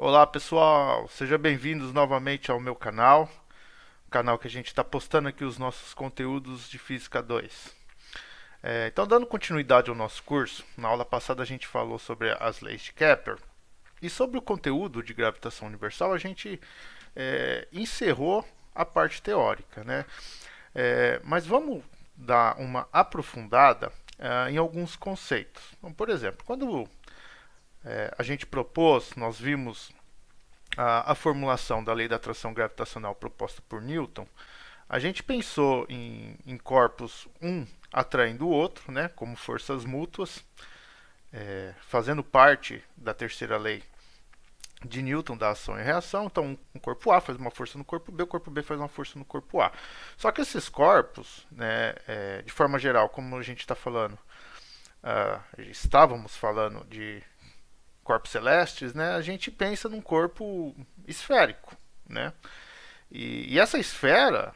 Olá pessoal, sejam bem-vindos novamente ao meu canal, canal que a gente está postando aqui os nossos conteúdos de Física 2. Então, dando continuidade ao nosso curso, na aula passada a gente falou sobre as leis de Kepler e sobre o conteúdo de gravitação universal a gente encerrou a parte teórica, né? Mas vamos dar uma aprofundada em alguns conceitos. Então, por exemplo, quando a gente propôs, nós vimos a formulação da lei da atração gravitacional proposta por Newton, a gente pensou em corpos um atraindo o outro, né, como forças mútuas, fazendo parte da terceira lei de Newton da ação e reação. Então, um corpo A faz uma força no corpo B, o corpo B faz uma força no corpo A. Só que esses corpos, né, de forma geral, como a gente está falando, estávamos falando de corpos celestes, né, a gente pensa num corpo esférico, né? E essa esfera,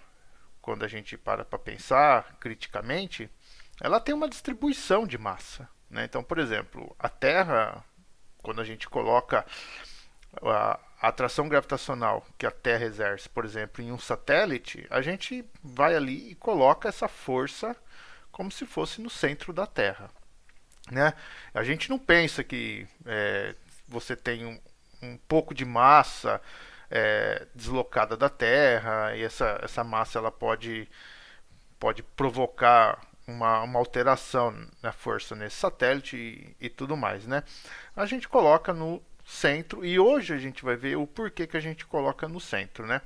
quando a gente para pensar criticamente, ela tem uma distribuição de massa, né? Então, por exemplo, a Terra, quando a gente coloca a atração gravitacional que a Terra exerce, por exemplo, em um satélite, a gente vai ali e coloca essa força como se fosse no centro da Terra, né? A gente não pensa que você tem um pouco de massa deslocada da Terra e essa massa ela pode provocar uma alteração na força nesse satélite e tudo mais, né? A gente coloca no centro e hoje a gente vai ver o porquê que a gente coloca no centro, né?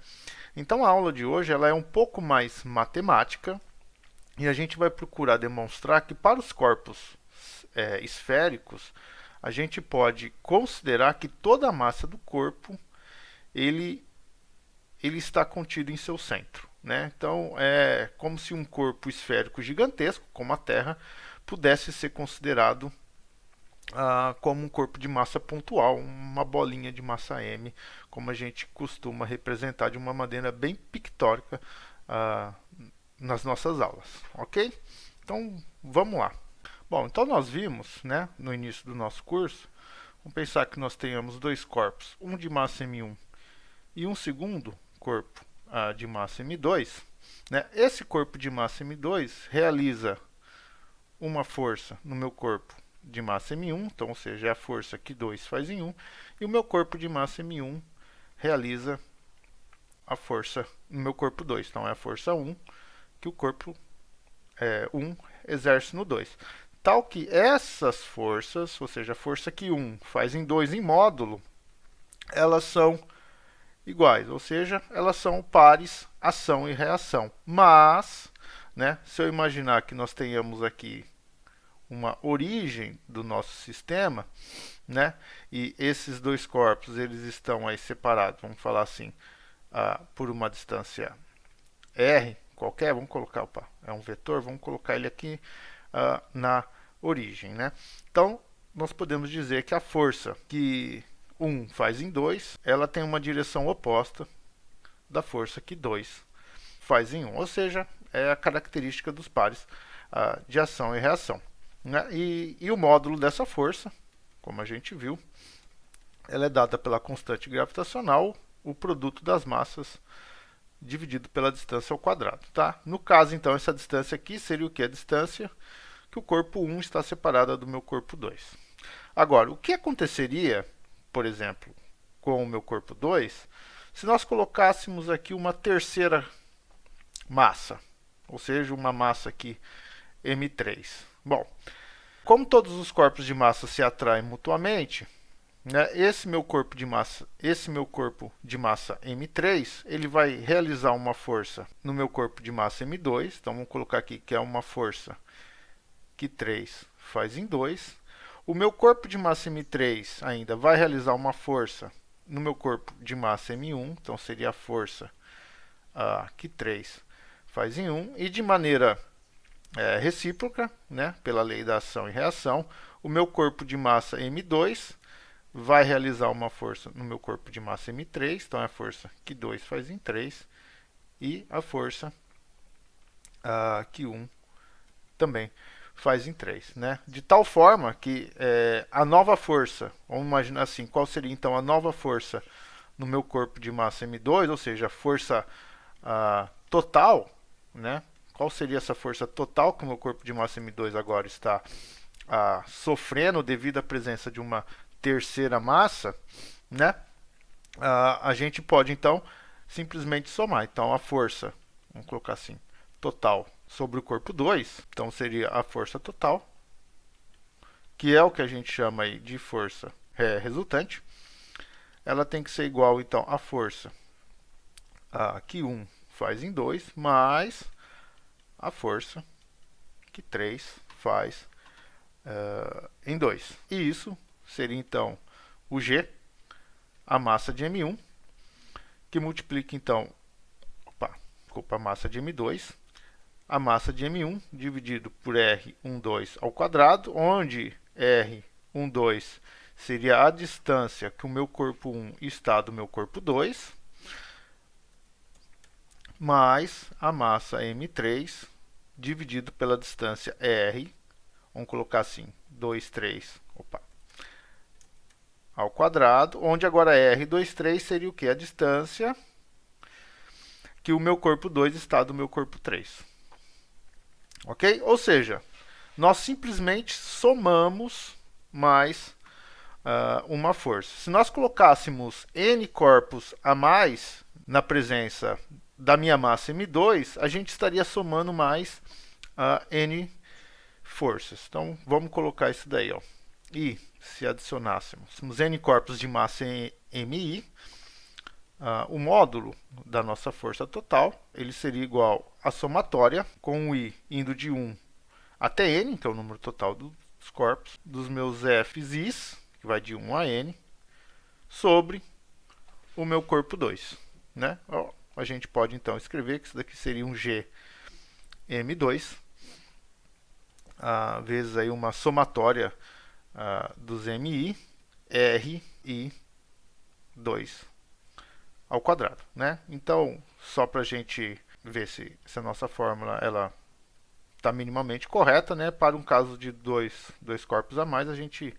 Então a aula de hoje ela é um pouco mais matemática e a gente vai procurar demonstrar que para os corpos esféricos a gente pode considerar que toda a massa do corpo ele está contido em seu centro, né? Então é como se um corpo esférico gigantesco, como a Terra, pudesse ser considerado como um corpo de massa pontual, uma bolinha de massa m, como a gente costuma representar de uma maneira bem pictórica nas nossas aulas, ok? Então vamos lá. Bom, então nós vimos, né, no início do nosso curso, vamos pensar que nós tenhamos dois corpos, um de massa m1 e um segundo corpo de massa m2, né? Esse corpo de massa m2 realiza uma força no meu corpo de massa m1, então, ou seja, é a força que 2 faz em 1, e o meu corpo de massa m1 realiza a força no meu corpo 2, então é a força 1 que o corpo 1 exerce no 2. Tal que essas forças, ou seja, a força que 1 faz em 2 em módulo, elas são iguais, ou seja, elas são pares ação e reação. Mas, né, se eu imaginar que nós tenhamos aqui uma origem do nosso sistema, né, e esses dois corpos eles estão aí separados, vamos falar assim, por uma distância r qualquer, vamos colocar, é um vetor, vamos colocar ele aqui na origem, né? Então, nós podemos dizer que a força que 1 faz em 2, ela tem uma direção oposta da força que 2 faz em 1, ou seja, é a característica dos pares de ação e reação, né? E o módulo dessa força, como a gente viu, ela é dada pela constante gravitacional, o produto das massas dividido pela distância ao quadrado, tá? No caso, então, essa distância aqui seria o que? A distância que o corpo 1 está separada do meu corpo 2. Agora, o que aconteceria, por exemplo, com o meu corpo 2, se nós colocássemos aqui uma terceira massa, ou seja, uma massa aqui M3? Bom, como todos os corpos de massa se atraem mutuamente, né, esse meu corpo de massa M3, ele vai realizar uma força no meu corpo de massa M2. Então vamos colocar aqui que é uma força que 3 faz em 2. O meu corpo de massa M3 ainda vai realizar uma força no meu corpo de massa M1, então seria a força que 3 faz em 1. E de maneira recíproca, né, pela lei da ação e reação, o meu corpo de massa M2 vai realizar uma força no meu corpo de massa M3, então é a força que 2 faz em 3, e a força que 1 também faz em 3, né? De tal forma que a nova força, vamos imaginar assim, qual seria então a nova força no meu corpo de massa M2, ou seja, a força total, né? Qual seria essa força total que o meu corpo de massa M2 agora está sofrendo devido à presença de uma terceira massa, né? A gente pode então simplesmente somar. Então a força, vamos colocar assim, total sobre o corpo 2, então seria a força total, que é o que a gente chama aí de força resultante. Ela tem que ser igual então à força que 1 faz em 2, mais a força que 3 faz em 2. E isso seria então o G, a massa de M1, que multiplica então a massa de M2, a massa de M1 dividido por R12 ao quadrado, onde R12 seria a distância que o meu corpo 1 está do meu corpo 2, mais a massa M3 dividido pela distância R, vamos colocar assim, 2, 3, ao quadrado, onde agora R23 seria o que? A distância que o meu corpo 2 está do meu corpo 3. Ok? Ou seja, nós simplesmente somamos mais uma força. Se nós colocássemos N corpos a mais na presença da minha massa M2, a gente estaria somando mais N forças. Então, vamos colocar isso daí. Ó. E se adicionássemos N corpos de massa MI, o módulo da nossa força total ele seria igual à somatória, com o I indo de 1 até N, então o número total dos corpos, dos meus F's e I's, que vai de 1 a N, sobre o meu corpo 2. Né? A gente pode então escrever que isso daqui seria um G M2, vezes aí uma somatória dos MI, R e 2 ao quadrado, né? Então, só para a gente ver se a nossa fórmula ela está minimamente correta, né? Para um caso de dois corpos a mais, a gente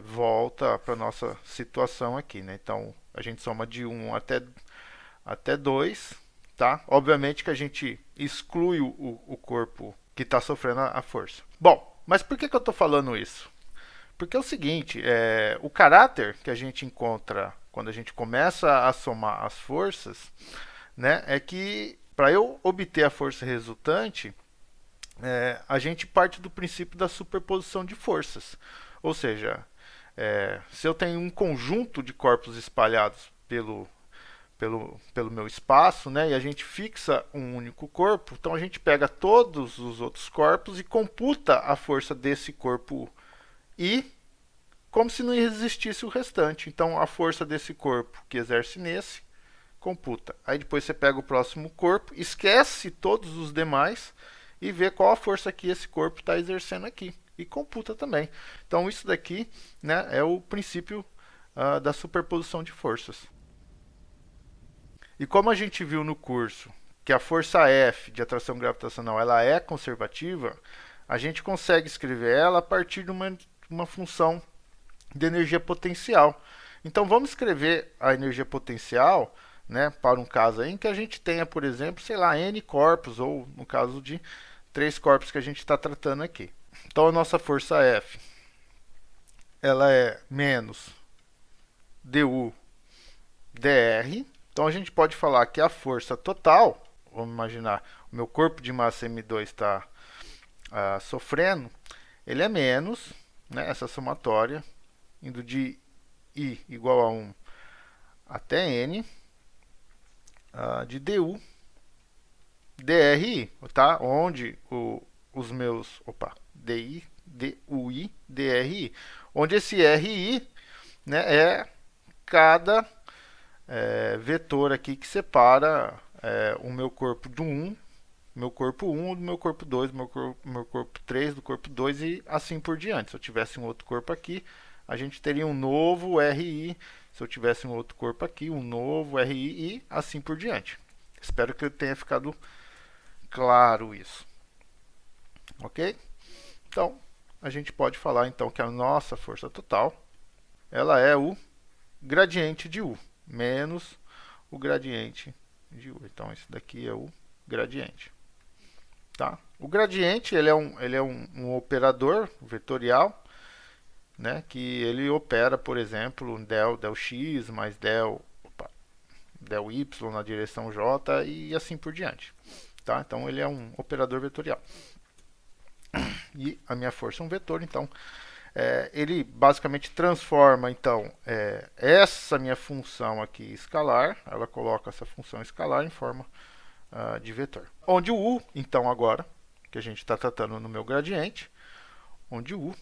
volta para a nossa situação aqui, né? Então, a gente soma de 1 até 2, tá? Obviamente que a gente exclui o corpo que está sofrendo a força. Bom, mas por que eu estou falando isso? Porque é o seguinte, o caráter que a gente encontra quando a gente começa a somar as forças, né, é que para eu obter a força resultante, a gente parte do princípio da superposição de forças. Ou seja, se eu tenho um conjunto de corpos espalhados pelo meu espaço, né, e a gente fixa um único corpo, então a gente pega todos os outros corpos e computa a força desse corpo I, como se não existisse o restante. Então, a força desse corpo que exerce nesse, computa. Aí depois você pega o próximo corpo, esquece todos os demais e vê qual a força que esse corpo está exercendo aqui. E computa também. Então, isso daqui, né, é o princípio da superposição de forças. E como a gente viu no curso que a força F de atração gravitacional ela é conservativa, a gente consegue escrever ela a partir de uma função de energia potencial. Então vamos escrever a energia potencial, né, para um caso aí em que a gente tenha, por exemplo, sei lá, N corpos, ou no caso de 3 corpos que a gente está tratando aqui. Então a nossa força F ela é menos du dr. Então a gente pode falar que a força total, vamos imaginar, o meu corpo de massa M2 está sofrendo, ele é menos, né, essa somatória, indo de I igual a 1 até N, de du dri, tá? Onde os meus, di, dui, dri, onde esse ri, né, é cada vetor aqui que separa o meu corpo do 1, meu corpo 1 do meu corpo 2, meu corpo 3 do corpo 2 e assim por diante. Se eu tivesse um outro corpo aqui, a gente teria um novo RI. Se eu tivesse um outro corpo aqui, um novo RI e assim por diante. Espero que tenha ficado claro isso. Ok? Então, a gente pode falar então que a nossa força total, ela é o gradiente de U, menos o gradiente de U. Então, esse daqui é o gradiente. Tá? O gradiente ele é um operador vetorial, né, que ele opera, por exemplo, del x mais del y na direção j e assim por diante. Tá? Então, ele é um operador vetorial. E a minha força é um vetor, então ele basicamente transforma então essa minha função aqui escalar, ela coloca essa função escalar em forma de vetor. Onde o u, então agora, que a gente está tratando no meu gradiente, onde o u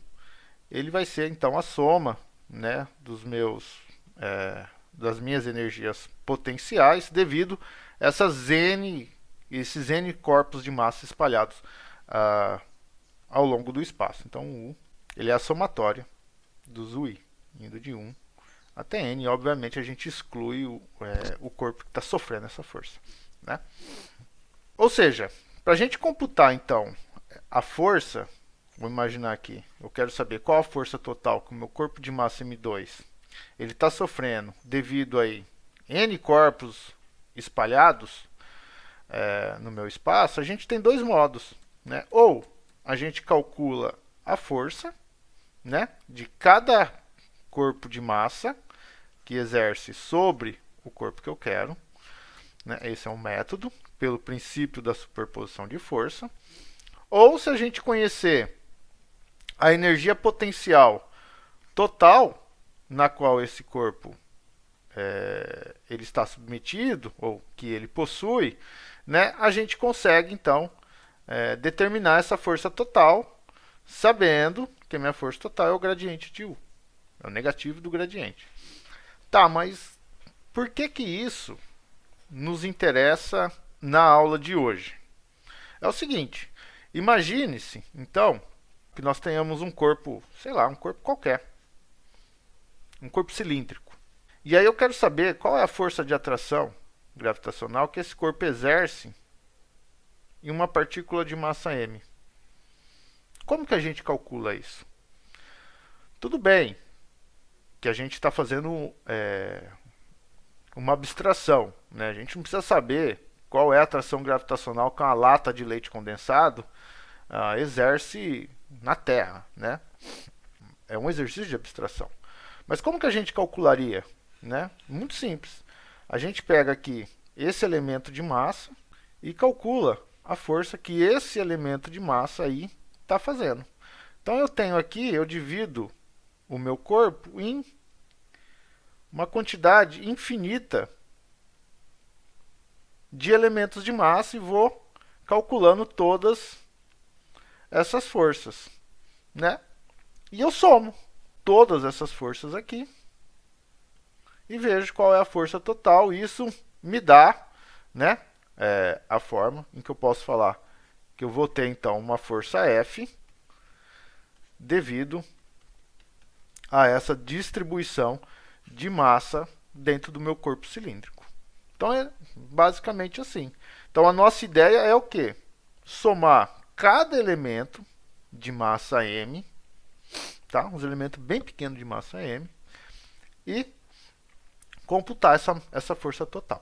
ele vai ser então a soma, né, das minhas energias potenciais devido a esses n corpos de massa espalhados ao longo do espaço. Então o U ele é a somatória dos UI, indo de 1 até N. E obviamente a gente exclui o corpo que está sofrendo essa força. Né? Ou seja, para a gente computar então a força, vou imaginar aqui, eu quero saber qual a força total que o meu corpo de massa M2 ele está sofrendo devido a N corpos espalhados no meu espaço, a gente tem dois modos. Né? Ou a gente calcula a força, né, de cada corpo de massa que exerce sobre o corpo que eu quero. Né? Esse é um método, pelo princípio da superposição de força. Ou se a gente conhecer a energia potencial total na qual esse corpo ele está submetido, ou que ele possui, né, a gente consegue, então, determinar essa força total, sabendo que a minha força total é o gradiente de U. É o negativo do gradiente. Tá, mas por que isso nos interessa na aula de hoje? É o seguinte, imagine-se, então, que nós tenhamos um corpo, sei lá, um corpo qualquer. Um corpo cilíndrico. E aí eu quero saber qual é a força de atração gravitacional que esse corpo exerce em uma partícula de massa m. Como que a gente calcula isso? Tudo bem que a gente está fazendo uma abstração. Né? A gente não precisa saber qual é a atração gravitacional que uma lata de leite condensado exerce na Terra. Né? É um exercício de abstração. Mas como que a gente calcularia? Né? Muito simples. A gente pega aqui esse elemento de massa e calcula a força que esse elemento de massa aí está fazendo. Então eu tenho aqui, eu divido o meu corpo em uma quantidade infinita de elementos de massa e vou calculando todas essas forças. Né? E eu somo todas essas forças aqui e vejo qual é a força total. Isso me dá, né, a forma em que eu posso falar que eu vou ter então uma força F devido a essa distribuição de massa dentro do meu corpo cilíndrico. Então é basicamente assim. Então a nossa ideia é o quê? Somar cada elemento de massa m, tá? Uns elementos bem pequenos de massa m, e computar essa força total.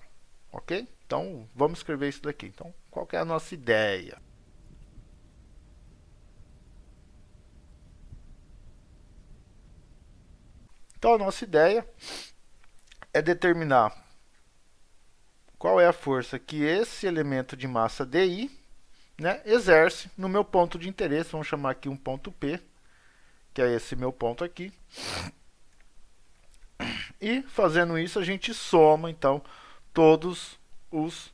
Ok? Então vamos escrever isso daqui. Então, qual que é a nossa ideia? Então a nossa ideia é determinar qual é a força que esse elemento de massa DI, né, exerce no meu ponto de interesse. Vamos chamar aqui um ponto P, que é esse meu ponto aqui. E fazendo isso a gente soma então todos os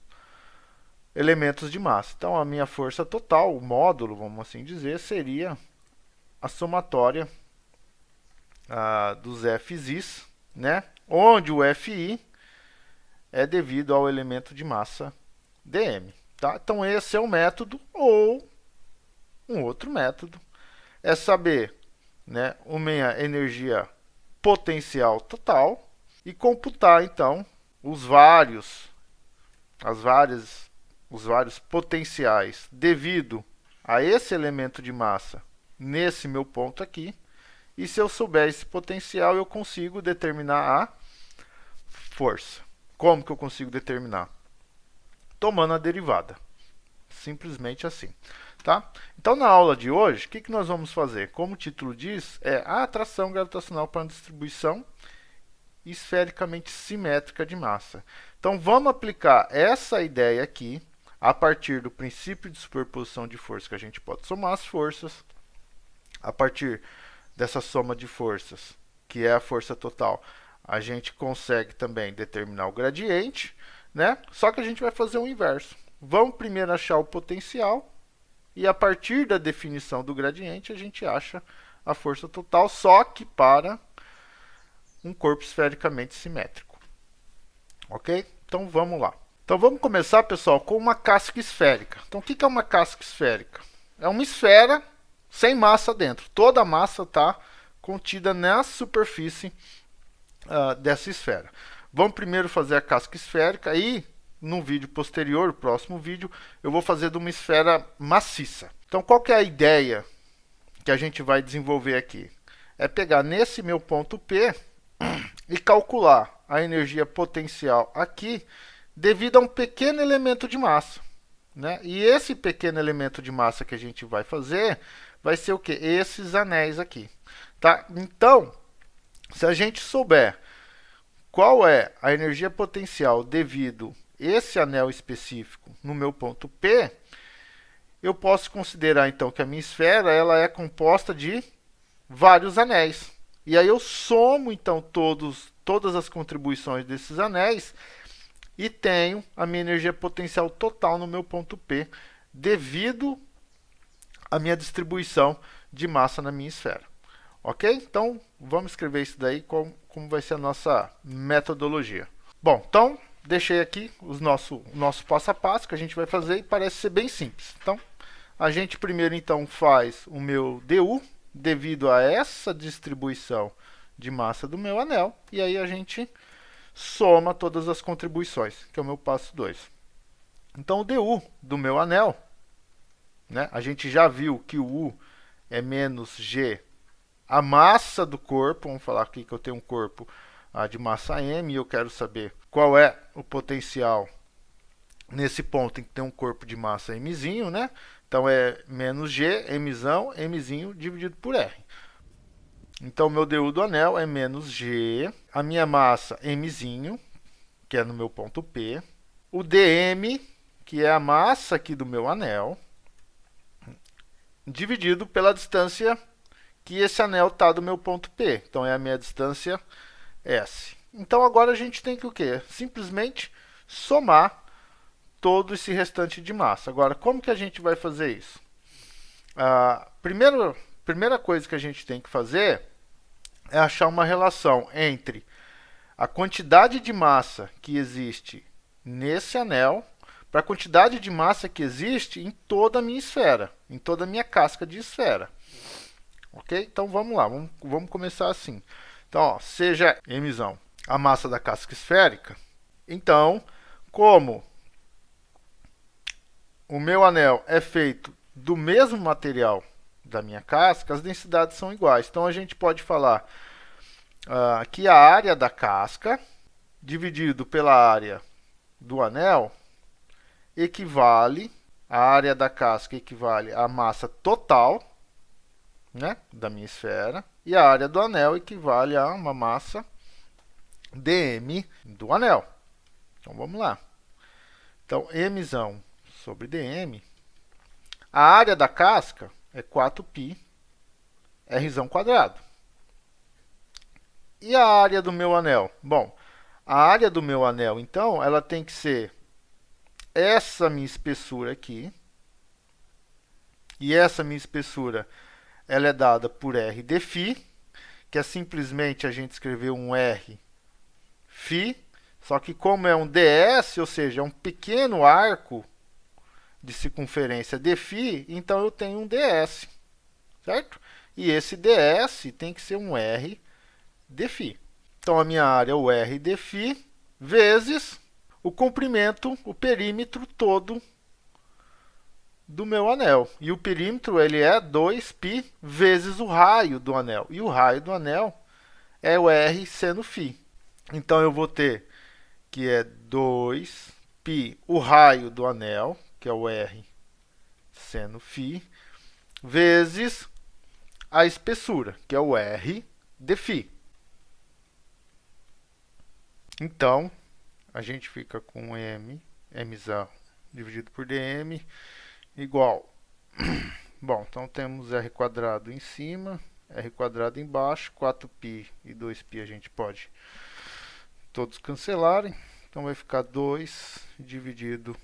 elementos de massa. Então a minha força total, o módulo, vamos assim dizer, seria a somatória dos Fis, né? Onde o Fi é devido ao elemento de massa dm. Tá? Então esse é um método, ou um outro método é saber, né, a minha energia potencial total e computar então os vários potenciais devido a esse elemento de massa nesse meu ponto aqui. E se eu souber esse potencial, eu consigo determinar a força. Como que eu consigo determinar? Tomando a derivada. Simplesmente assim. Tá? Então, na aula de hoje, o que nós vamos fazer? Como o título diz, é a atração gravitacional para uma distribuição esfericamente simétrica de massa. Então, vamos aplicar essa ideia aqui a partir do princípio de superposição de forças, que a gente pode somar as forças. A partir dessa soma de forças, que é a força total, a gente consegue também determinar o gradiente, né? Só que a gente vai fazer o inverso. Vamos primeiro achar o potencial e a partir da definição do gradiente a gente acha a força total, só que para um corpo esfericamente simétrico. Ok? Então vamos lá. Então vamos começar, pessoal, com uma casca esférica. Então o que é uma casca esférica? É uma esfera sem massa dentro. Toda a massa está contida na superfície dessa esfera. Vamos primeiro fazer a casca esférica e no vídeo posterior, o próximo vídeo, eu vou fazer de uma esfera maciça. Então qual que é a ideia que a gente vai desenvolver aqui? É pegar nesse meu ponto P e calcular a energia potencial aqui devido a um pequeno elemento de massa, né? E esse pequeno elemento de massa que a gente vai fazer vai ser o que? Esses anéis aqui. Tá? Então, se a gente souber qual é a energia potencial devido a esse anel específico no meu ponto P, eu posso considerar então que a minha esfera ela é composta de vários anéis. E aí eu somo então todas as contribuições desses anéis e tenho a minha energia potencial total no meu ponto P devido à minha distribuição de massa na minha esfera. Ok? Então vamos escrever isso daí como vai ser a nossa metodologia. Bom, então deixei aqui o nosso passo a passo que a gente vai fazer e parece ser bem simples. Então a gente primeiro então faz o meu DU devido a essa distribuição de massa do meu anel e aí a gente soma todas as contribuições, que é o meu passo 2. Então o DU do meu anel, né, a gente já viu que o U é menos G, a massa do corpo. Vamos falar aqui que eu tenho um corpo de massa M e eu quero saber qual é o potencial nesse ponto em que tem um corpo de massa Mzinho, né? Então é menos G, Mzinho dividido por R. Então, meu DU do anel é menos G, a minha massa Mzinho, que é no meu ponto P, o dm, que é a massa aqui do meu anel, dividido pela distância que esse anel está do meu ponto P. Então, é a minha distância S. Então, agora a gente tem que o quê? Simplesmente somar todo esse restante de massa. Agora, como que a gente vai fazer isso? A primeira coisa que a gente tem que fazer é achar uma relação entre a quantidade de massa que existe nesse anel para a quantidade de massa que existe em toda a minha esfera, em toda a minha casca de esfera. Ok? Então vamos lá, vamos começar assim. Então, ó, seja Mzão a massa da casca esférica, então, como o meu anel é feito do mesmo material da minha casca, as densidades são iguais. Então, a gente pode falar que a área da casca, dividido pela área do anel, equivale, a área da casca equivale à massa total, né, da minha esfera, e a área do anel equivale a uma massa dm do anel. Então, vamos lá. Então, Mzão sobre dm, a área da casca é 4π Rzão quadrado. E a área do meu anel? Bom, a área do meu anel, então, ela tem que ser essa minha espessura aqui. E essa minha espessura, ela é dada por R dφ, que é simplesmente a gente escrever um R φ, só que como é um ds, ou seja, é um pequeno arco de circunferência dφ, então eu tenho um ds, certo? E esse ds tem que ser um R dφ. Então, a minha área é o R dφ vezes o comprimento, o perímetro todo do meu anel. E o perímetro ele é 2π vezes o raio do anel. E o raio do anel é o r seno φ. Então eu vou ter que é 2π o raio do anel, que é o r seno φ, vezes a espessura, que é o r de φ. Então, a gente fica com mzão dividido por dm igual. Bom, então temos r quadrado em cima, r quadrado embaixo, 4π e 2π a gente pode todos cancelarem. Então vai ficar 2 dividido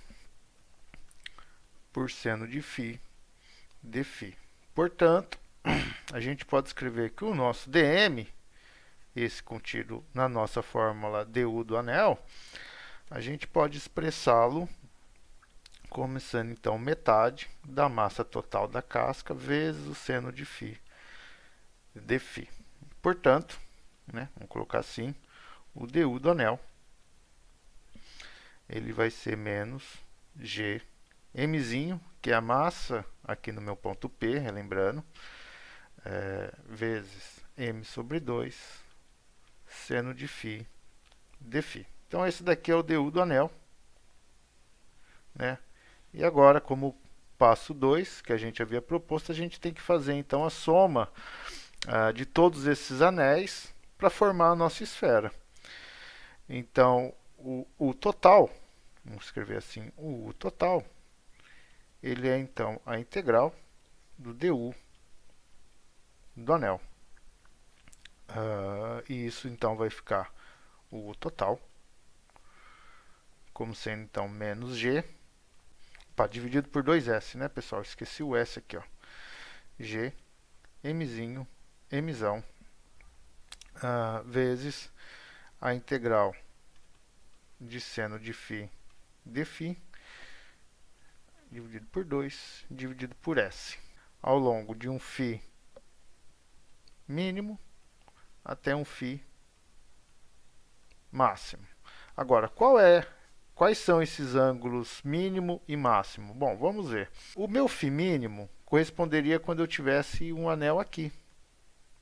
por seno de φ de φ. Portanto, a gente pode escrever que o nosso dm, esse contido na nossa fórmula du do anel, a gente pode expressá-lo como sendo então metade da massa total da casca vezes o seno de φ de φ. Portanto, né, vamos colocar assim, o du do anel ele vai ser menos g mzinho, que é a massa aqui no meu ponto P, relembrando, vezes m sobre 2 seno de φ de φ. Então esse daqui é o du do anel, né? E agora, como passo 2, que a gente havia proposto, a gente tem que fazer então a soma de todos esses anéis para formar a nossa esfera. Então, o total, vamos escrever assim, o total, ele é então a integral do du do anel. E isso então vai ficar o total, como sendo então menos g, dividido por 2s, né, pessoal? Esqueci o s aqui, ó. G, mzinho, mzão, vezes a integral de seno de φ de φ, dividido por 2, dividido por s, ao longo de um φ mínimo até um φ máximo. Agora, quais são esses ângulos mínimo e máximo? Bom, vamos ver. O meu φ mínimo corresponderia quando eu tivesse um anel aqui,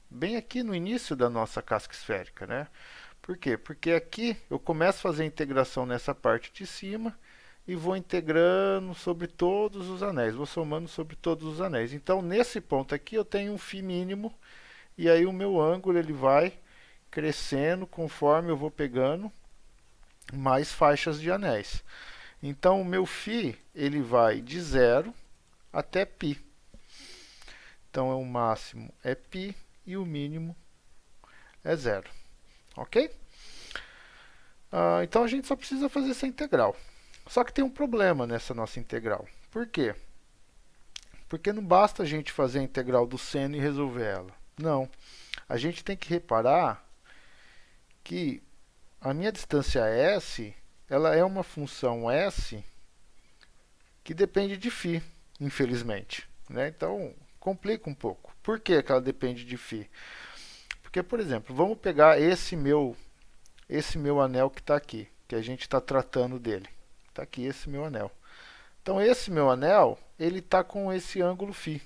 bem aqui no início da nossa casca esférica, né? Por quê? Porque aqui eu começo a fazer a integração nessa parte de cima e vou integrando sobre todos os anéis, vou somando sobre todos os anéis. Então, nesse ponto aqui eu tenho um φ mínimo e aí o meu ângulo ele vai crescendo conforme eu vou pegando mais faixas de anéis. Então, o meu φ ele vai de 0 até π. Então, o máximo é π e o mínimo é 0. Ok? Então, a gente só precisa fazer essa integral. Só que tem um problema nessa nossa integral. Por quê? Porque não basta a gente fazer a integral do seno e resolver ela. Não. A gente tem que reparar que a minha distância s, ela é uma função s que depende de φ, infelizmente, né? Então, complica um pouco. Por que ela depende de φ? Porque, por exemplo, vamos pegar esse meu anel que está aqui, que a gente está tratando dele. Está aqui esse meu anel. Então, esse meu anel, ele está com esse ângulo φ.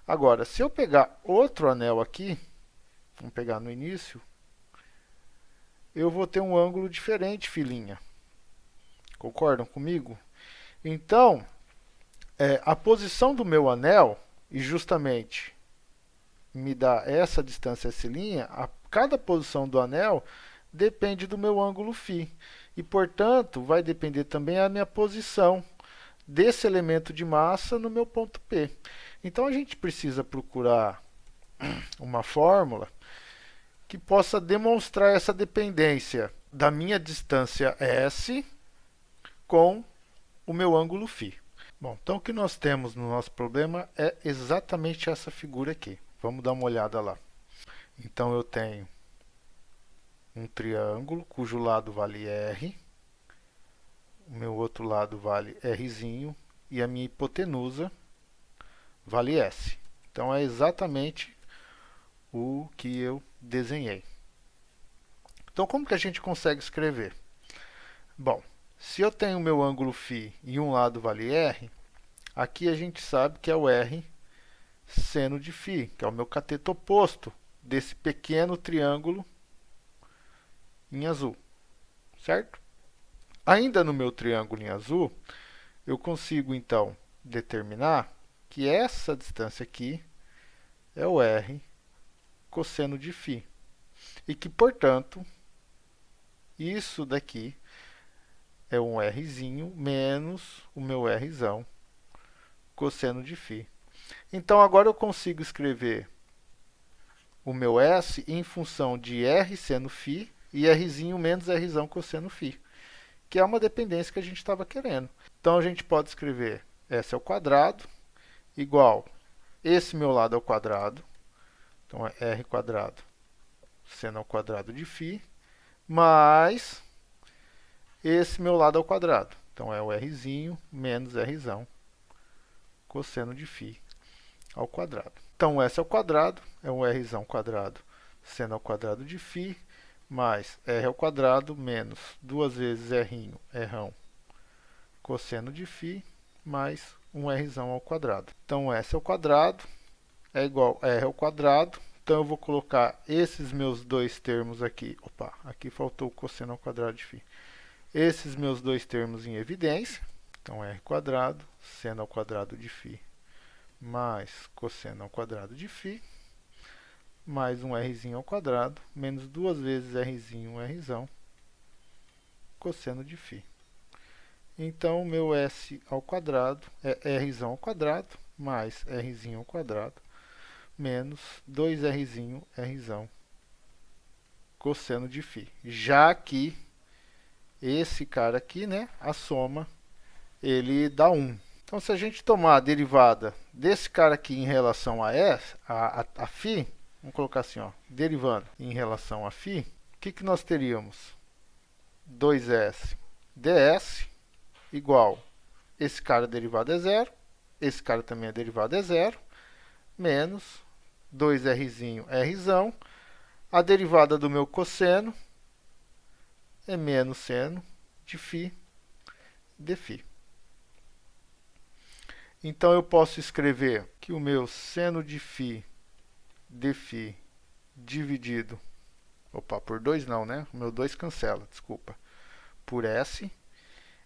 Agora, se eu pegar outro anel aqui, vamos pegar no início, eu vou ter um ângulo diferente, filhinha. Concordam comigo? Então, a posição do meu anel, e justamente me dá essa distância S', cada posição do anel depende do meu ângulo φ. E, portanto, vai depender também a minha posição desse elemento de massa no meu ponto P. Então, a gente precisa procurar uma fórmula que possa demonstrar essa dependência da minha distância S com o meu ângulo φ. Bom, então o que nós temos no nosso problema é exatamente essa figura aqui. Vamos dar uma olhada lá. Então eu tenho um triângulo cujo lado vale R, o meu outro lado vale Rzinho e a minha hipotenusa vale S. Então é exatamente o que eu desenhei. Então como que a gente consegue escrever? Bom, se eu tenho o meu ângulo φ e um lado vale R, Aqui a gente sabe que é o R seno de φ, que é o meu cateto oposto desse pequeno triângulo em azul, certo? Ainda no meu triângulo em azul, eu consigo então determinar que essa distância aqui é o R cosseno de φ. E que, portanto, isso daqui é um Rzinho menos o meu Rzão cosseno de φ. Então, agora eu consigo escrever o meu S em função de R seno φ e Rzinho menos Rzão cosseno φ, que é uma dependência que a gente estava querendo. Então, a gente pode escrever S ao quadrado igual esse meu lado ao quadrado, então é R quadrado seno ao quadrado de φ, mais esse meu lado ao quadrado. Então, é o Rzinho menos Rzão cosseno de φ ao quadrado. Então, S ao quadrado é um Rzão quadrado seno ao quadrado de φ, mais R ao quadrado menos 2 vezes Rão cosseno de φ, mais um Rzão ao quadrado. Então, S ao quadrado é igual a R ao quadrado. Então, eu vou colocar esses meus dois termos aqui. Opa, aqui faltou o cosseno ao quadrado de φ. Esses meus dois termos em evidência. Então, R quadrado seno ao quadrado de φ mais cosseno ao quadrado de φ, mais um Rzinho ao quadrado, menos 2 vezes Rzinho, Rzão, cosseno de φ. Então, o meu S ao quadrado é Rzão ao quadrado, mais Rzinho ao quadrado, menos 2Rzinho, Rzão, cosseno de φ. Já que esse cara aqui, né, a soma, ele dá 1. Então, se a gente tomar a derivada desse cara aqui em relação a φ, vamos colocar assim, ó, derivando em relação a φ, o que nós teríamos? 2s ds igual, esse cara derivado é zero, esse cara também a derivada é zero, menos 2Rzinho, Rzão, a derivada do meu cosseno é menos seno de φ dφ. Então, eu posso escrever que o meu seno de φ dφ dividido, por 2 não, né? O meu 2 cancela, desculpa. Por S,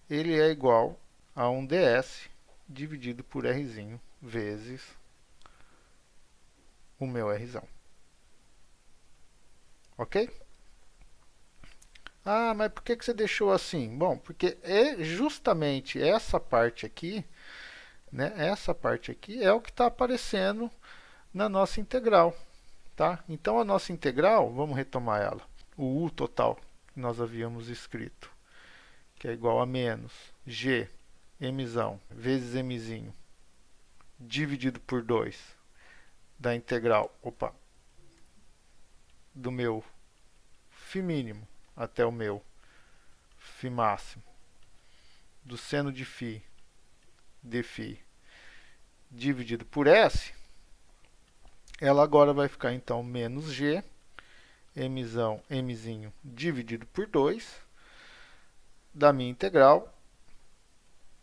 ele é igual a 1 ds dividido por Rzinho vezes o meu Rzão. Ok? Ah, mas por que você deixou assim? Bom, porque é justamente essa parte aqui, né? Essa parte aqui é o que está aparecendo na nossa integral, tá? Então, a nossa integral, vamos retomar ela. O U total que nós havíamos escrito, que é igual a menos G, Mzão, vezes Mzinho, dividido por 2, da integral, do meu φ mínimo até o meu φ máximo, do seno de φ dφ dividido por S, ela agora vai ficar então menos G, Mzão, Mzinho, dividido por 2, da minha integral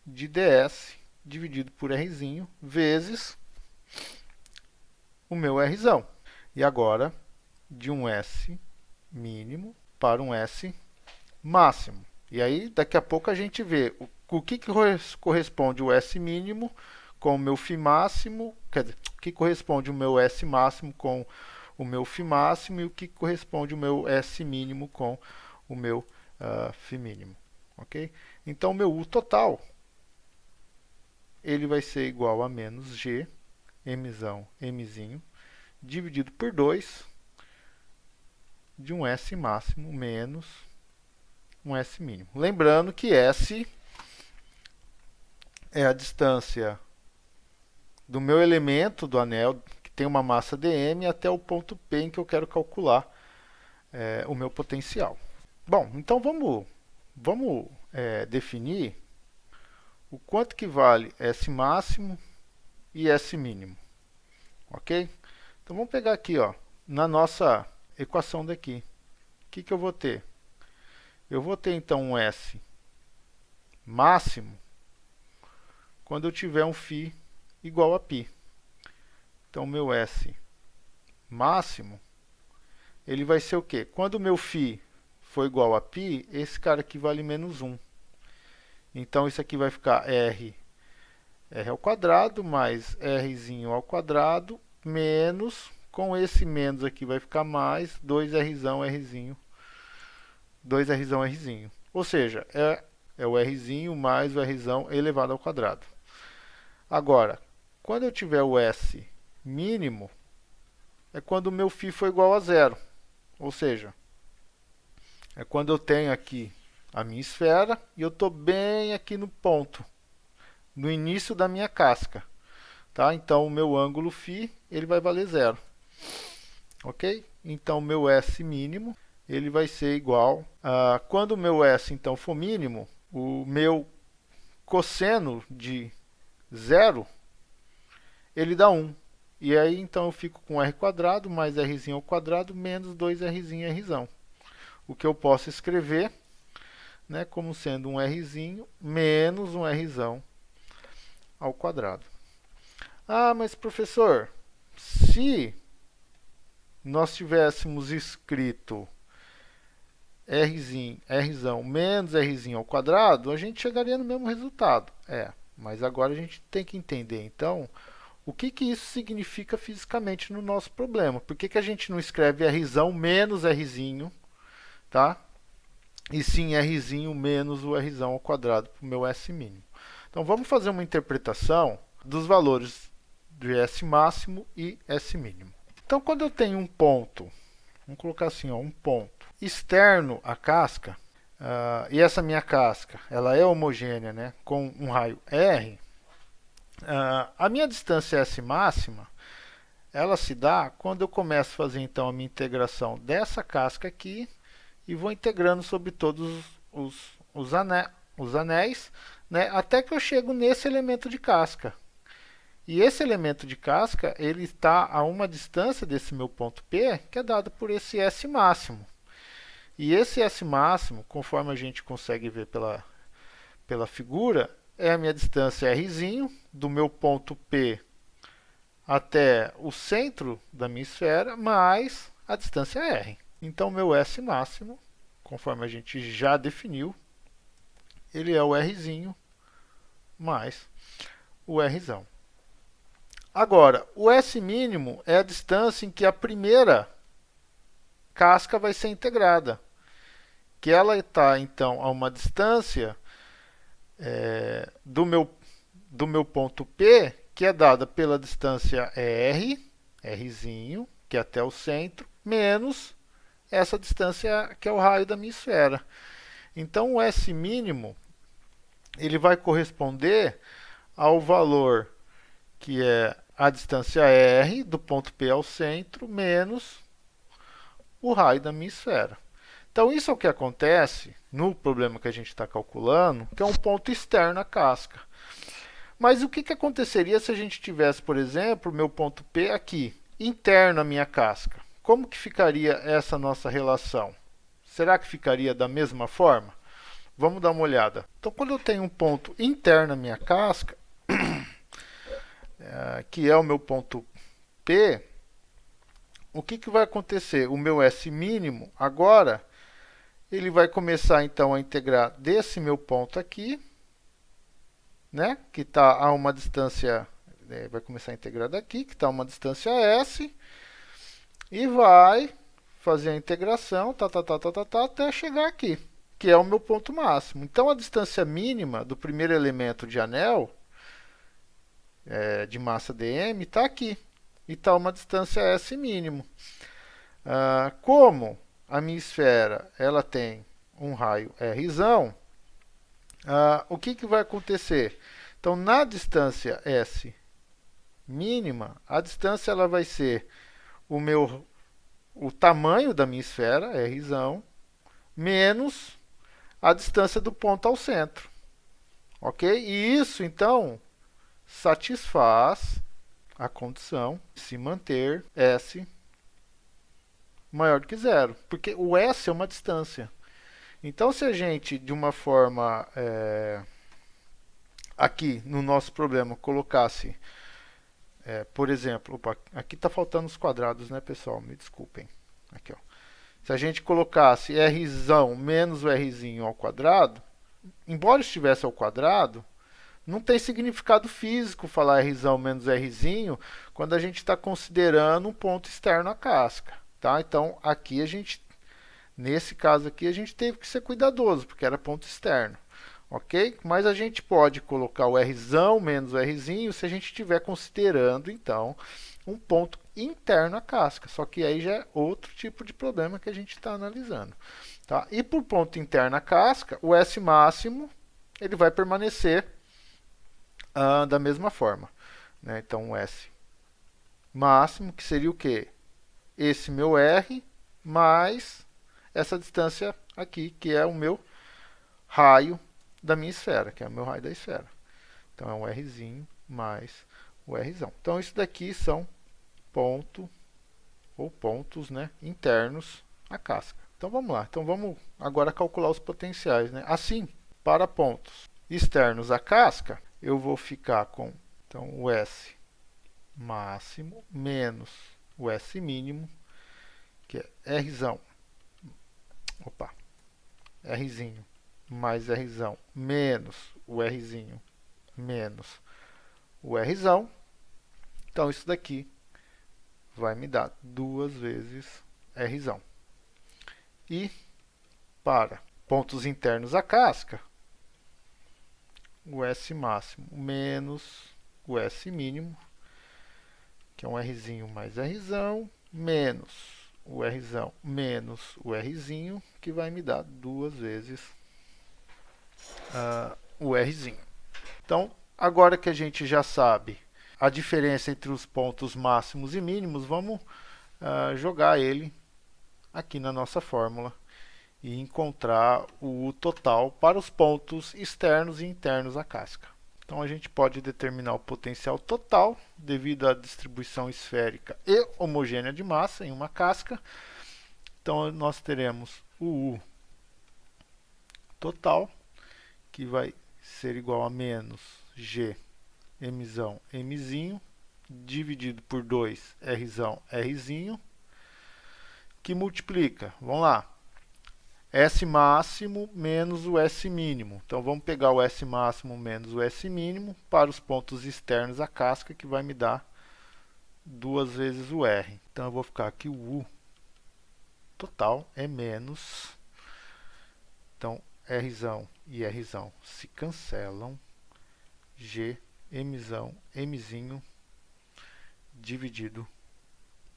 de ds dividido por Rzinho, vezes o meu Rzão. E agora, de um S mínimo para um S máximo. E aí, daqui a pouco a gente vê o que corresponde o S mínimo com o meu φ máximo, quer dizer, o que corresponde o meu S máximo com o meu φ máximo e o que corresponde o meu S mínimo com o meu φ mínimo. Ok? Então, o meu U total, ele vai ser igual a menos G, Mzão, Mzinho, dividido por 2, de um S máximo menos um S mínimo. Lembrando que S é a distância do meu elemento do anel, que tem uma massa dm, até o ponto P em que eu quero calcular o meu potencial. Bom, então vamos definir o quanto que vale S máximo e S mínimo. Ok? Então, vamos pegar aqui, ó, na nossa equação daqui. O que eu vou ter? Eu vou ter, então, um S máximo quando eu tiver um φ igual a π. Então, meu S máximo, ele vai ser o quê? Quando o meu φ for igual a π, esse cara aqui vale menos 1. Então, isso aqui vai ficar R ao quadrado mais Rzinho ao quadrado menos, com esse menos aqui vai ficar mais 2Rzão, Rzinho. 2Rzão, Rzinho. Ou seja, é o Rzinho mais o Rzão elevado ao quadrado. Agora, quando eu tiver o S mínimo, é quando o meu φ for igual a zero. Ou seja, é quando eu tenho aqui a minha esfera e eu estou bem aqui no ponto, no início da minha casca. Tá? Então, o meu ângulo φ ele vai valer zero. Ok? Então, o meu S mínimo ele vai ser igual a... Quando o meu S então for mínimo, o meu cosseno de zero ele dá 1. E aí, então, eu fico com r quadrado mais rzinho ao quadrado menos 2rzinho rzão. O que eu posso escrever, né, como sendo um rzinho menos um rzão ao quadrado. Ah, mas professor, se nós tivéssemos escrito rzão menos rzinho ao quadrado, a gente chegaria no mesmo resultado. Mas agora a gente tem que entender, então, o que isso significa fisicamente no nosso problema. Por que a gente não escreve rzão menos rzinho, tá? E sim rzinho menos o rzão ao quadrado para o meu S mínimo. Então, vamos fazer uma interpretação dos valores de S máximo e S mínimo. Então, quando eu tenho um ponto, vamos colocar assim, ó, um ponto externo à casca, e essa minha casca ela é homogênea, né, com um raio R, a minha distância S máxima ela se dá quando eu começo a fazer então a minha integração dessa casca aqui e vou integrando sobre todos os anéis, né, até que eu chego nesse elemento de casca. E esse elemento de casca ele está a uma distância desse meu ponto P, que é dado por esse S máximo. E esse S máximo, conforme a gente consegue ver pela figura, é a minha distância Rzinho, do meu ponto P até o centro da minha esfera, mais a distância R. Então, meu S máximo, conforme a gente já definiu, ele é o Rzinho mais o Rzão. Agora, o S mínimo é a distância em que a primeira casca vai ser integrada, que ela está então a uma distância do meu ponto P, que é dada pela distância Rzinho, que é até o centro, menos essa distância que é o raio da minha esfera. Então, o S mínimo ele vai corresponder ao valor que é a distância R do ponto P ao centro, menos o raio da minha esfera. Então, isso é o que acontece no problema que a gente está calculando, que é um ponto externo à casca. Mas o que aconteceria se a gente tivesse, por exemplo, o meu ponto P aqui, interno à minha casca? Como que ficaria essa nossa relação? Será que ficaria da mesma forma? Vamos dar uma olhada. Então, quando eu tenho um ponto interno à minha casca, que é o meu ponto P, o que vai acontecer? O meu S mínimo, agora, ele vai começar então a integrar desse meu ponto aqui, né, que está a uma distância, vai começar a integrar daqui, que está a uma distância S, e vai fazer a integração, até chegar aqui, que é o meu ponto máximo. Então, a distância mínima do primeiro elemento de anel, de massa dm, está aqui. E está uma distância S mínimo. Como a minha esfera ela tem um raio Rzão, o que vai acontecer? Então, na distância S mínima, a distância ela vai ser o tamanho da minha esfera, Rzão, menos a distância do ponto ao centro. Ok? E isso, então, satisfaz a condição de se manter S maior do que zero, porque o S é uma distância. Então, se a gente, de uma forma aqui no nosso problema colocasse, por exemplo, opa, aqui está faltando os quadrados, né, pessoal? Me desculpem. Aqui, ó. Se a gente colocasse r menos o rzinho ao quadrado, embora estivesse ao quadrado, não tem significado físico falar r menos rzinho quando a gente está considerando um ponto externo à casca. Tá? Então, aqui nesse caso aqui, a gente teve que ser cuidadoso, porque era ponto externo. Ok? Mas a gente pode colocar o r menos o rzinho se a gente estiver considerando, então, um ponto interno à casca. Só que aí já é outro tipo de problema que a gente está analisando. Tá? E por ponto interno à casca, o S máximo ele vai permanecer da mesma forma. Né? Então, o S máximo, que seria o quê? Esse meu R mais essa distância aqui, que é o meu raio da minha esfera, que é o meu raio da esfera. Então, é um Rzinho mais o Rzão. Então, isso daqui são pontos, né, internos à casca. Então, vamos lá. Então, vamos agora calcular os potenciais. Né? Assim, para pontos externos à casca, eu vou ficar com então, o S máximo menos o S mínimo, que é Rzão. Opa, Rzinho mais Rzão menos o Rzinho menos o Rzão. Então, isso daqui vai me dar 2 vezes Rzão. E para pontos internos à casca, o S máximo menos o S mínimo, que é um Rzinho mais Rzão, menos o Rzão menos o Rzinho, que vai me dar 2 vezes o Rzinho. Então, agora que a gente já sabe a diferença entre os pontos máximos e mínimos, vamos jogar ele aqui na nossa fórmula e encontrar o total para os pontos externos e internos à casca. Então, a gente pode determinar o potencial total devido à distribuição esférica e homogênea de massa em uma casca. Então, nós teremos o U total, que vai ser igual a menos G Mzão Mzinho, dividido por 2 Rzão Rzinho, que multiplica, vamos lá, S máximo menos o S mínimo. Então, vamos pegar o S máximo menos o S mínimo para os pontos externos à casca, que vai me dar 2 vezes o R. Então, eu vou ficar aqui o U total é menos, então, Rzão e Rzão se cancelam, G Mzão Mzinho dividido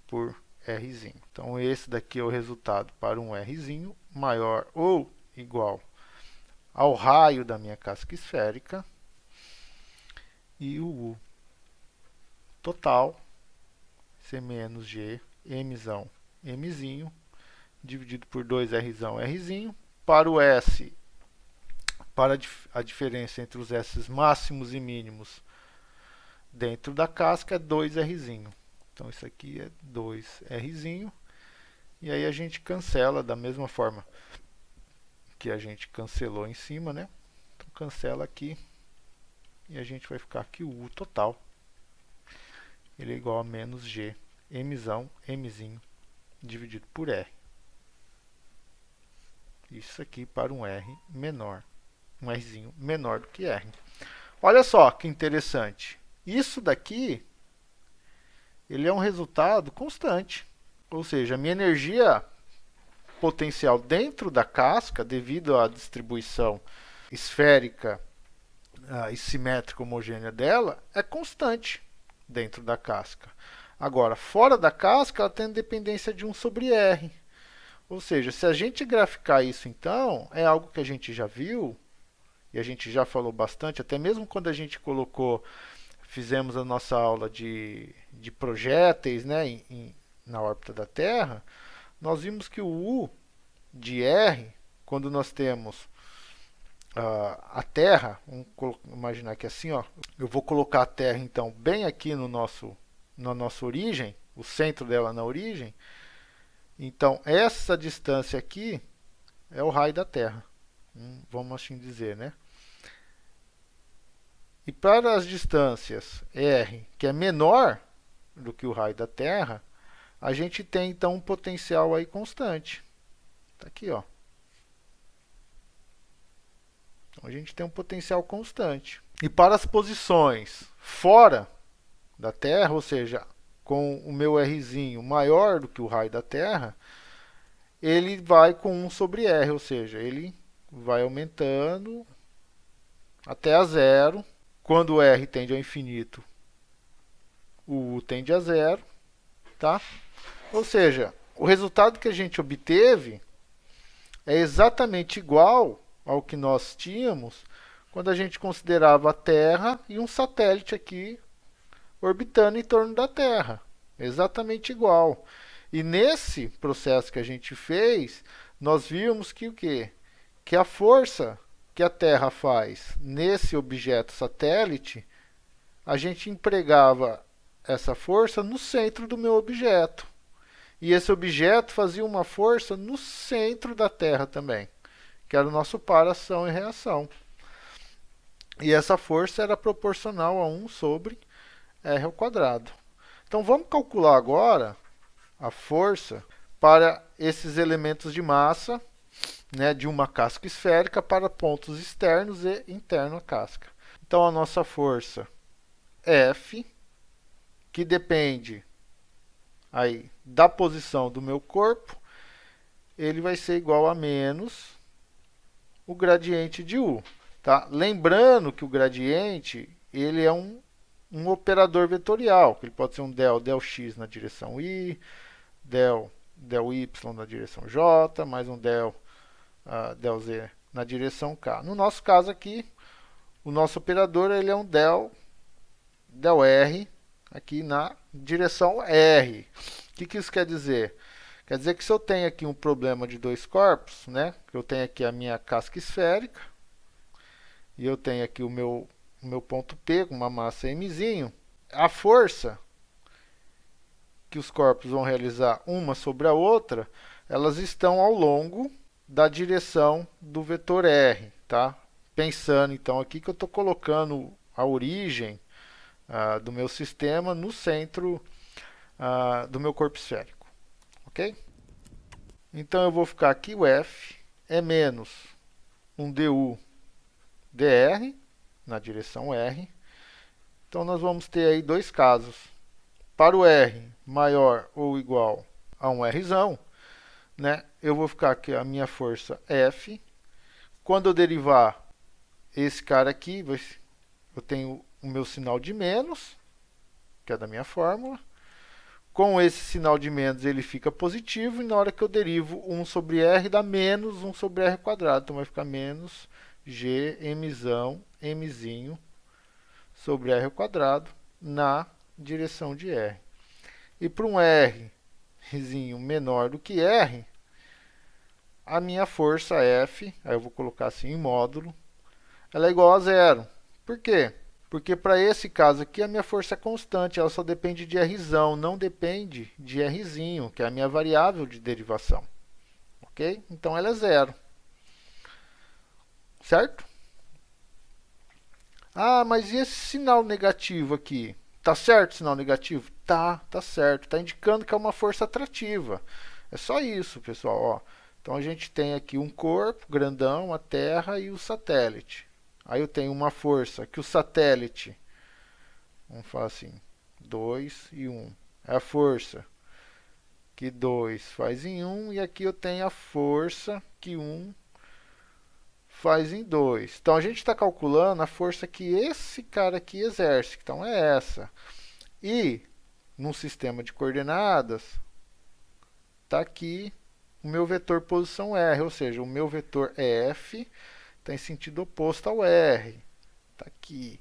por Rzinho. Então, esse daqui é o resultado para um Rzinho maior ou igual ao raio da minha casca esférica. E o U total, C menos G, Mzão Mzinho, dividido por 2 Rzão Rzinho. Para o S, para a diferença entre os S máximos e mínimos dentro da casca, é 2 Rzinho. Então, isso aqui é 2 Rzinho. E aí a gente cancela da mesma forma que a gente cancelou em cima, né? Então, cancela aqui. E a gente vai ficar aqui o U total. Ele é igual a menos G, Mzão, Mzinho, dividido por R. Isso aqui para um R menor. Um Rzinho menor do que R. Olha só que interessante. Isso daqui, ele é um resultado constante. Ou seja, a minha energia potencial dentro da casca, devido à distribuição esférica e simétrica homogênea dela, é constante dentro da casca. Agora, fora da casca, ela tem dependência de 1 sobre R. Ou seja, se a gente graficar isso, então, é algo que a gente já viu, e a gente já falou bastante, até mesmo quando a gente fizemos a nossa aula de projéteis, né, na órbita da Terra, nós vimos que o U de R, quando nós temos a Terra, vamos imaginar que assim, ó, eu vou colocar a Terra então bem aqui na nossa origem, o centro dela na origem. Então, essa distância aqui é o raio da Terra, vamos assim dizer, né? E para as distâncias r, que é menor do que o raio da Terra, a gente tem então um potencial aí constante. Está aqui, ó. Então a gente tem um potencial constante. E para as posições fora da Terra, ou seja, com o meu Rzinho maior do que o raio da Terra, ele vai com 1 sobre R, ou seja, ele vai aumentando até a zero. Quando o R tende ao infinito, o U tende a zero, tá? Ou seja, o resultado que a gente obteve é exatamente igual ao que nós tínhamos quando a gente considerava a Terra e um satélite aqui orbitando em torno da Terra. Exatamente igual. E nesse processo que a gente fez, nós vimos que o quê? Que a força que a Terra faz nesse objeto satélite, a gente empregava essa força no centro do meu objeto. E esse objeto fazia uma força no centro da Terra também, que era o nosso par ação e reação. E essa força era proporcional a 1 sobre r ao quadrado. Então vamos calcular agora a força para esses elementos de massa, né, de uma casca esférica para pontos externos e interno à casca. Então a nossa força F, que depende aí da posição do meu corpo, ele vai ser igual a menos o gradiente de U. Tá? Lembrando que o gradiente ele é um operador vetorial, que ele pode ser um del x na direção y, del y na direção j, mais um del z na direção k. No nosso caso aqui, o nosso operador ele é um del r aqui na direção r. O que isso quer dizer? Quer dizer que se eu tenho aqui um problema de dois corpos, né? Eu tenho aqui a minha casca esférica e eu tenho aqui o meu ponto P com uma massa mzinho, a força que os corpos vão realizar uma sobre a outra, elas estão ao longo da direção do vetor R, tá? Pensando então aqui que eu estou colocando a origem do meu sistema no centro do meu corpo esférico, ok? Então eu vou ficar aqui, o F é menos um du dr na direção R. Então nós vamos ter aí dois casos. Para o R maior ou igual a um Rzão, né, eu vou ficar aqui a minha força F. Quando eu derivar esse cara aqui, eu tenho o meu sinal de menos, que é da minha fórmula. Com esse sinal de menos ele fica positivo, e na hora que eu derivo 1 sobre R dá menos 1 sobre R quadrado. Então vai ficar menos G mzinho sobre R ao quadrado na direção de R. E para um Rzinho menor do que R, a minha força F, aí eu vou colocar assim em módulo, ela é igual a zero. Por quê? Porque para esse caso aqui a minha força é constante, ela só depende de Rzão, não depende de Rzinho, que é a minha variável de derivação. Ok? Então ela é zero. Certo? Ah, mas e esse sinal negativo aqui? Tá certo o sinal negativo? Tá certo. Tá indicando que é uma força atrativa. É só isso, pessoal. Ó. Então a gente tem aqui um corpo grandão, a Terra e o satélite. Aí eu tenho uma força que o satélite, vamos falar assim, 2 e 1. É a força que 2 faz em 1, e aqui eu tenho a força que 1 faz em 2. Então a gente está calculando a força que esse cara aqui exerce. Então é essa. E num sistema de coordenadas, está aqui o meu vetor posição R, ou seja, o meu vetor F está em sentido oposto ao R. Está aqui.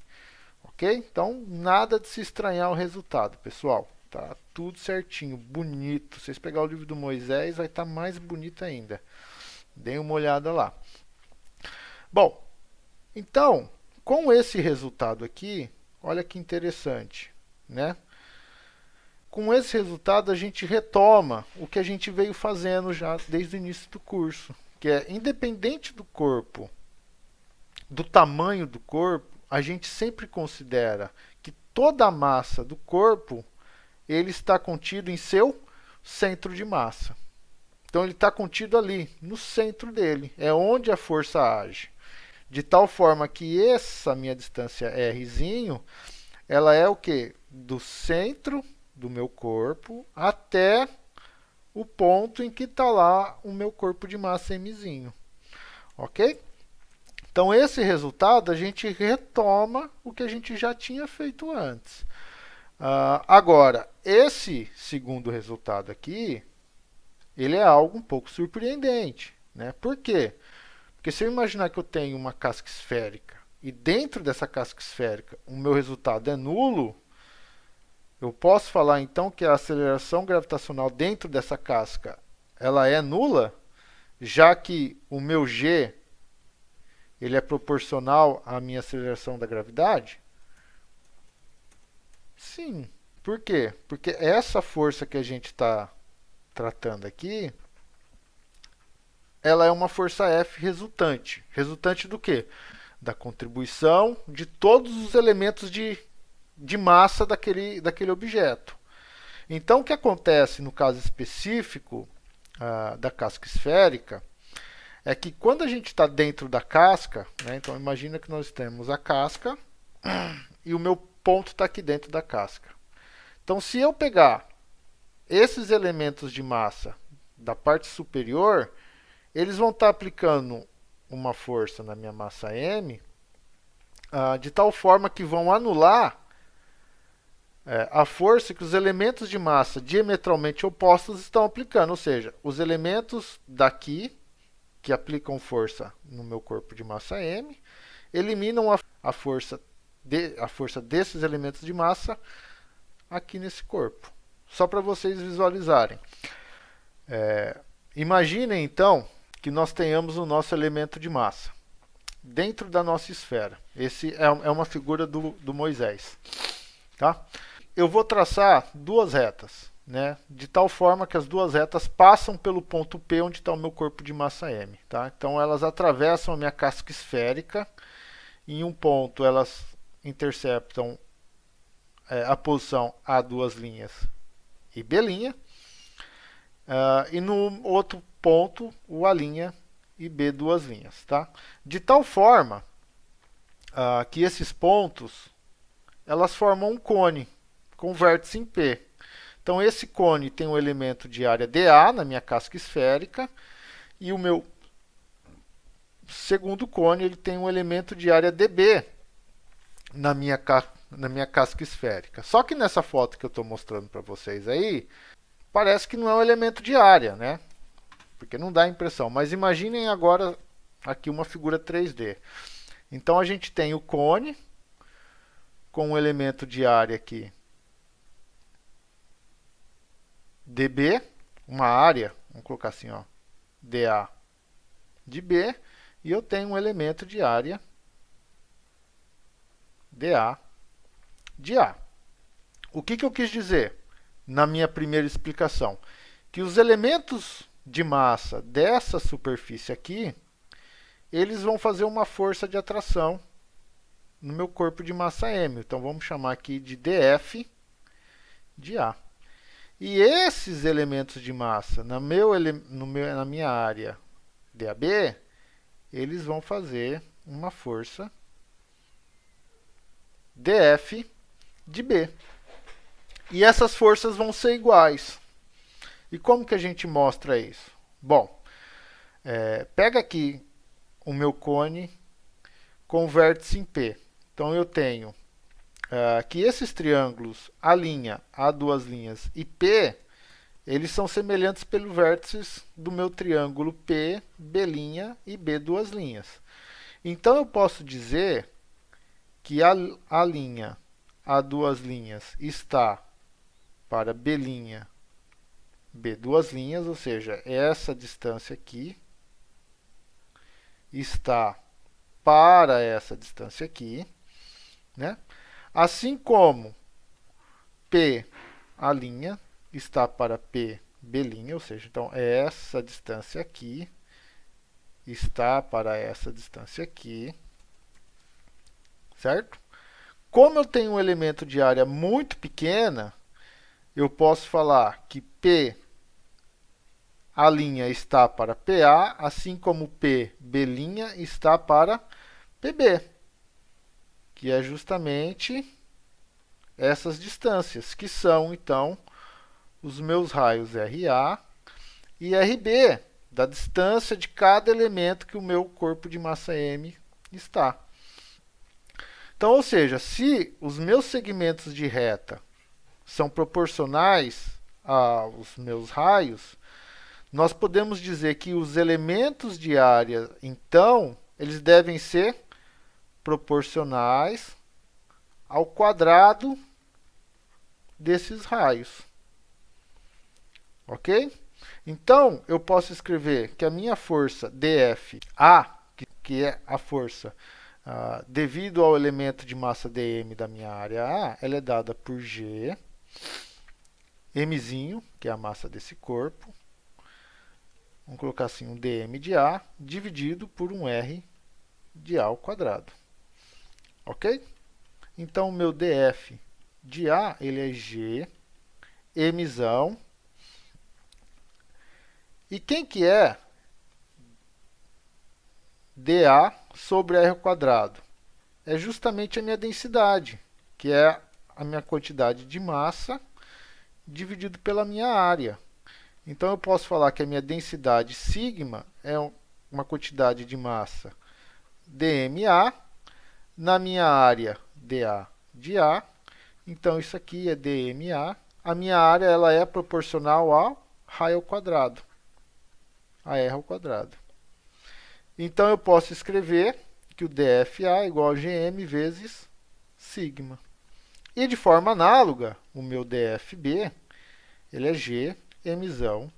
Ok? Então nada de se estranhar o resultado, pessoal. Tá tudo certinho, bonito. Se vocês pegarem o livro do Moisés, vai estar mais bonito ainda. Deem uma olhada lá. Bom, então, com esse resultado aqui, olha que interessante, né? Com esse resultado, a gente retoma o que a gente veio fazendo já desde o início do curso, que é, independente do corpo, do tamanho do corpo, a gente sempre considera que toda a massa do corpo ele está contido em seu centro de massa. Então ele está contido ali, no centro dele, é onde a força age. De tal forma que essa minha distância Rzinho, ela é o quê? Do centro do meu corpo até o ponto em que está lá o meu corpo de massa Mzinho. Ok? Então esse resultado a gente retoma o que a gente já tinha feito antes. Agora, esse segundo resultado aqui, ele é algo um pouco surpreendente. Né? Por quê? Porque se eu imaginar que eu tenho uma casca esférica e dentro dessa casca esférica o meu resultado é nulo, eu posso falar então que a aceleração gravitacional dentro dessa casca ela é nula, já que o meu g ele é proporcional à minha aceleração da gravidade? Sim. Por quê? Porque essa força que a gente está tratando aqui, ela é uma força F resultante. Resultante do quê? Da contribuição de todos os elementos de massa daquele objeto. Então, o que acontece no caso específico da casca esférica é que quando a gente está dentro da casca, né, então imagina que nós temos a casca e o meu ponto está aqui dentro da casca. Então, se eu pegar esses elementos de massa da parte superior, eles vão estar aplicando uma força na minha massa M, de tal forma que vão anular a força que os elementos de massa diametralmente opostos estão aplicando. Ou seja, os elementos daqui, que aplicam força no meu corpo de massa M, eliminam a força desses elementos de massa aqui nesse corpo. Só para vocês visualizarem. Imaginem então que nós tenhamos o nosso elemento de massa dentro da nossa esfera. Esse é uma figura do Moisés. Tá? Eu vou traçar duas retas, né? De tal forma que as duas retas passam pelo ponto P, onde está o meu corpo de massa M. Tá? Então elas atravessam a minha casca esférica. Em um ponto elas interceptam a posição A duas linhas e B'. E no outro ponto, o A' e B duas linhas. Tá? De tal forma que esses pontos elas formam um cone com vértice em P. Então esse cone tem um elemento de área dA na minha casca esférica e o meu segundo cone ele tem um elemento de área dB na minha casca esférica. Só que nessa foto que eu estou mostrando para vocês aí, parece que não é um elemento de área, né? Porque não dá a impressão. Mas imaginem agora aqui uma figura 3D. Então a gente tem o cone com um elemento de área aqui dB, uma área, vamos colocar assim, ó, dA de B, e eu tenho um elemento de área dA de A. O que eu quis dizer na minha primeira explicação? Que os elementos de massa dessa superfície aqui, eles vão fazer uma força de atração no meu corpo de massa M. Então vamos chamar aqui de dF de A. E esses elementos de massa na minha área DAB, eles vão fazer uma força dF de B. E essas forças vão ser iguais. E como que a gente mostra isso? Bom, pega aqui o meu cone com vértice em P. Então eu tenho que esses triângulos A', A duas linhas e P, eles são semelhantes pelos vértices do meu triângulo P, B' e B duas linhas. Então eu posso dizer que A', A duas linhas está para B', B duas linhas, ou seja, essa distância aqui está para essa distância aqui, né? Assim como P' está para P, B', ou seja, então essa distância aqui está para essa distância aqui. certo? Como eu tenho um elemento de área muito pequena, eu posso falar que P A' está para PA, assim como P B' está para PB, que é justamente essas distâncias, que são então os meus raios RA e RB, da distância de cada elemento que o meu corpo de massa M está. Então, ou seja, se os meus segmentos de reta são proporcionais aos meus raios, nós podemos dizer que os elementos de área, então, eles devem ser proporcionais ao quadrado desses raios. Ok? Então, eu posso escrever que a minha força dFA, que é a força devido ao elemento de massa dm da minha área A, ela é dada por G, mzinho, que é a massa desse corpo, vamos colocar assim, um dm de A, dividido por um R de A ao quadrado. Ok? Então, o meu dF de A, ele é G, mzão. E quem que é dA sobre R ao quadrado? É justamente a minha densidade, que é a minha quantidade de massa dividido pela minha área. Então, eu posso falar que a minha densidade sigma é uma quantidade de massa dMA, na minha área dA de A. Então, isso aqui é dMA. A minha área ela é proporcional ao raio ao quadrado, a R ao quadrado. Então, eu posso escrever que o dFA é igual a Gm vezes sigma. E de forma análoga, o meu dFB, ele é G, mzão,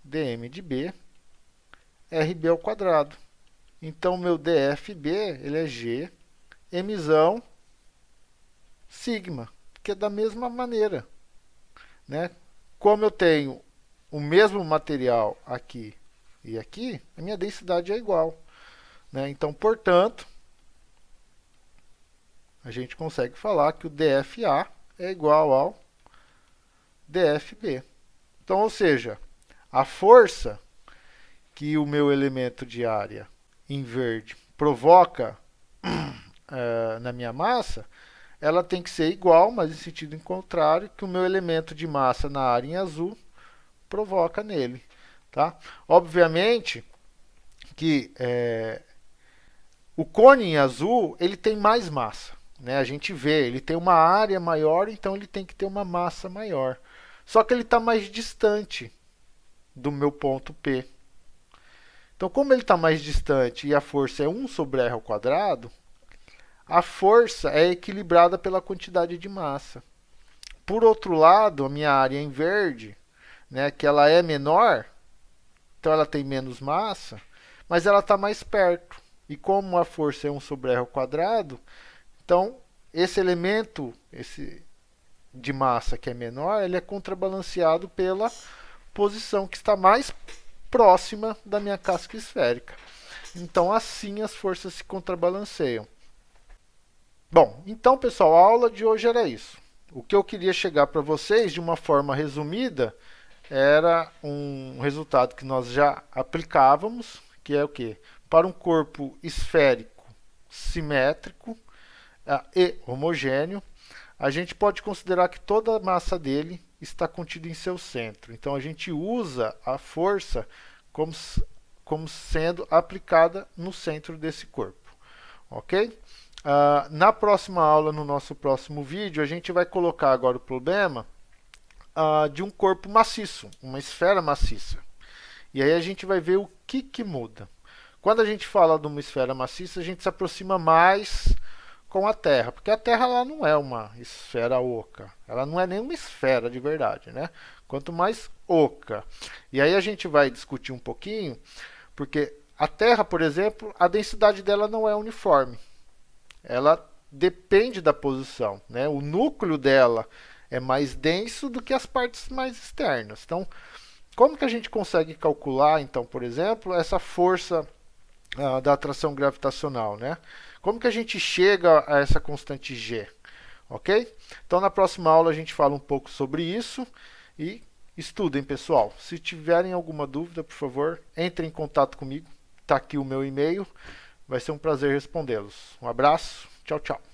dm de B, RB ao quadrado. Então, o meu dFB, ele é G, mzão, sigma, que é da mesma maneira, né? Como eu tenho o mesmo material aqui e aqui, a minha densidade é igual, né? Então, portanto, a gente consegue falar que o dFA é igual ao dFB. Então, ou seja, a força que o meu elemento de área em verde provoca na minha massa, ela tem que ser igual, mas em sentido contrário, que o meu elemento de massa na área em azul provoca nele. Tá? Obviamente que o cone em azul ele tem mais massa. Né? A gente vê, ele tem uma área maior, então ele tem que ter uma massa maior. Só que ele está mais distante do meu ponto P. Então, como ele está mais distante e a força é 1 sobre R ao quadrado, a força é equilibrada pela quantidade de massa. Por outro lado, a minha área em verde, né, que ela é menor, então ela tem menos massa, mas ela está mais perto. E como a força é 1 sobre R ao quadrado, então esse elemento de massa que é menor, ele é contrabalanceado pela posição que está mais próxima da minha casca esférica. Então assim as forças se contrabalanceiam. Bom, então pessoal, a aula de hoje era isso. O que eu queria chegar para vocês de uma forma resumida era um resultado que nós já aplicávamos, que é o quê? Para um corpo esférico simétrico e homogêneo, a gente pode considerar que toda a massa dele está contida em seu centro. Então a gente usa a força como sendo aplicada no centro desse corpo. Ok? Na próxima aula, no nosso próximo vídeo, a gente vai colocar agora o problema de um corpo maciço, uma esfera maciça. E aí a gente vai ver o que muda. Quando a gente fala de uma esfera maciça, a gente se aproxima mais com a Terra, porque a Terra ela não é uma esfera oca, ela não é nenhuma esfera de verdade, né? Quanto mais oca. E aí a gente vai discutir um pouquinho, porque a Terra, por exemplo, a densidade dela não é uniforme. Ela depende da posição, né? O núcleo dela é mais denso do que as partes mais externas. Então, como que a gente consegue calcular, então, por exemplo, essa força da atração gravitacional, né? Como que a gente chega a essa constante G, ok? Então na próxima aula a gente fala um pouco sobre isso e estudem, pessoal. Se tiverem alguma dúvida, por favor, entrem em contato comigo. Está aqui o meu e-mail. Vai ser um prazer respondê-los. Um abraço. Tchau, tchau.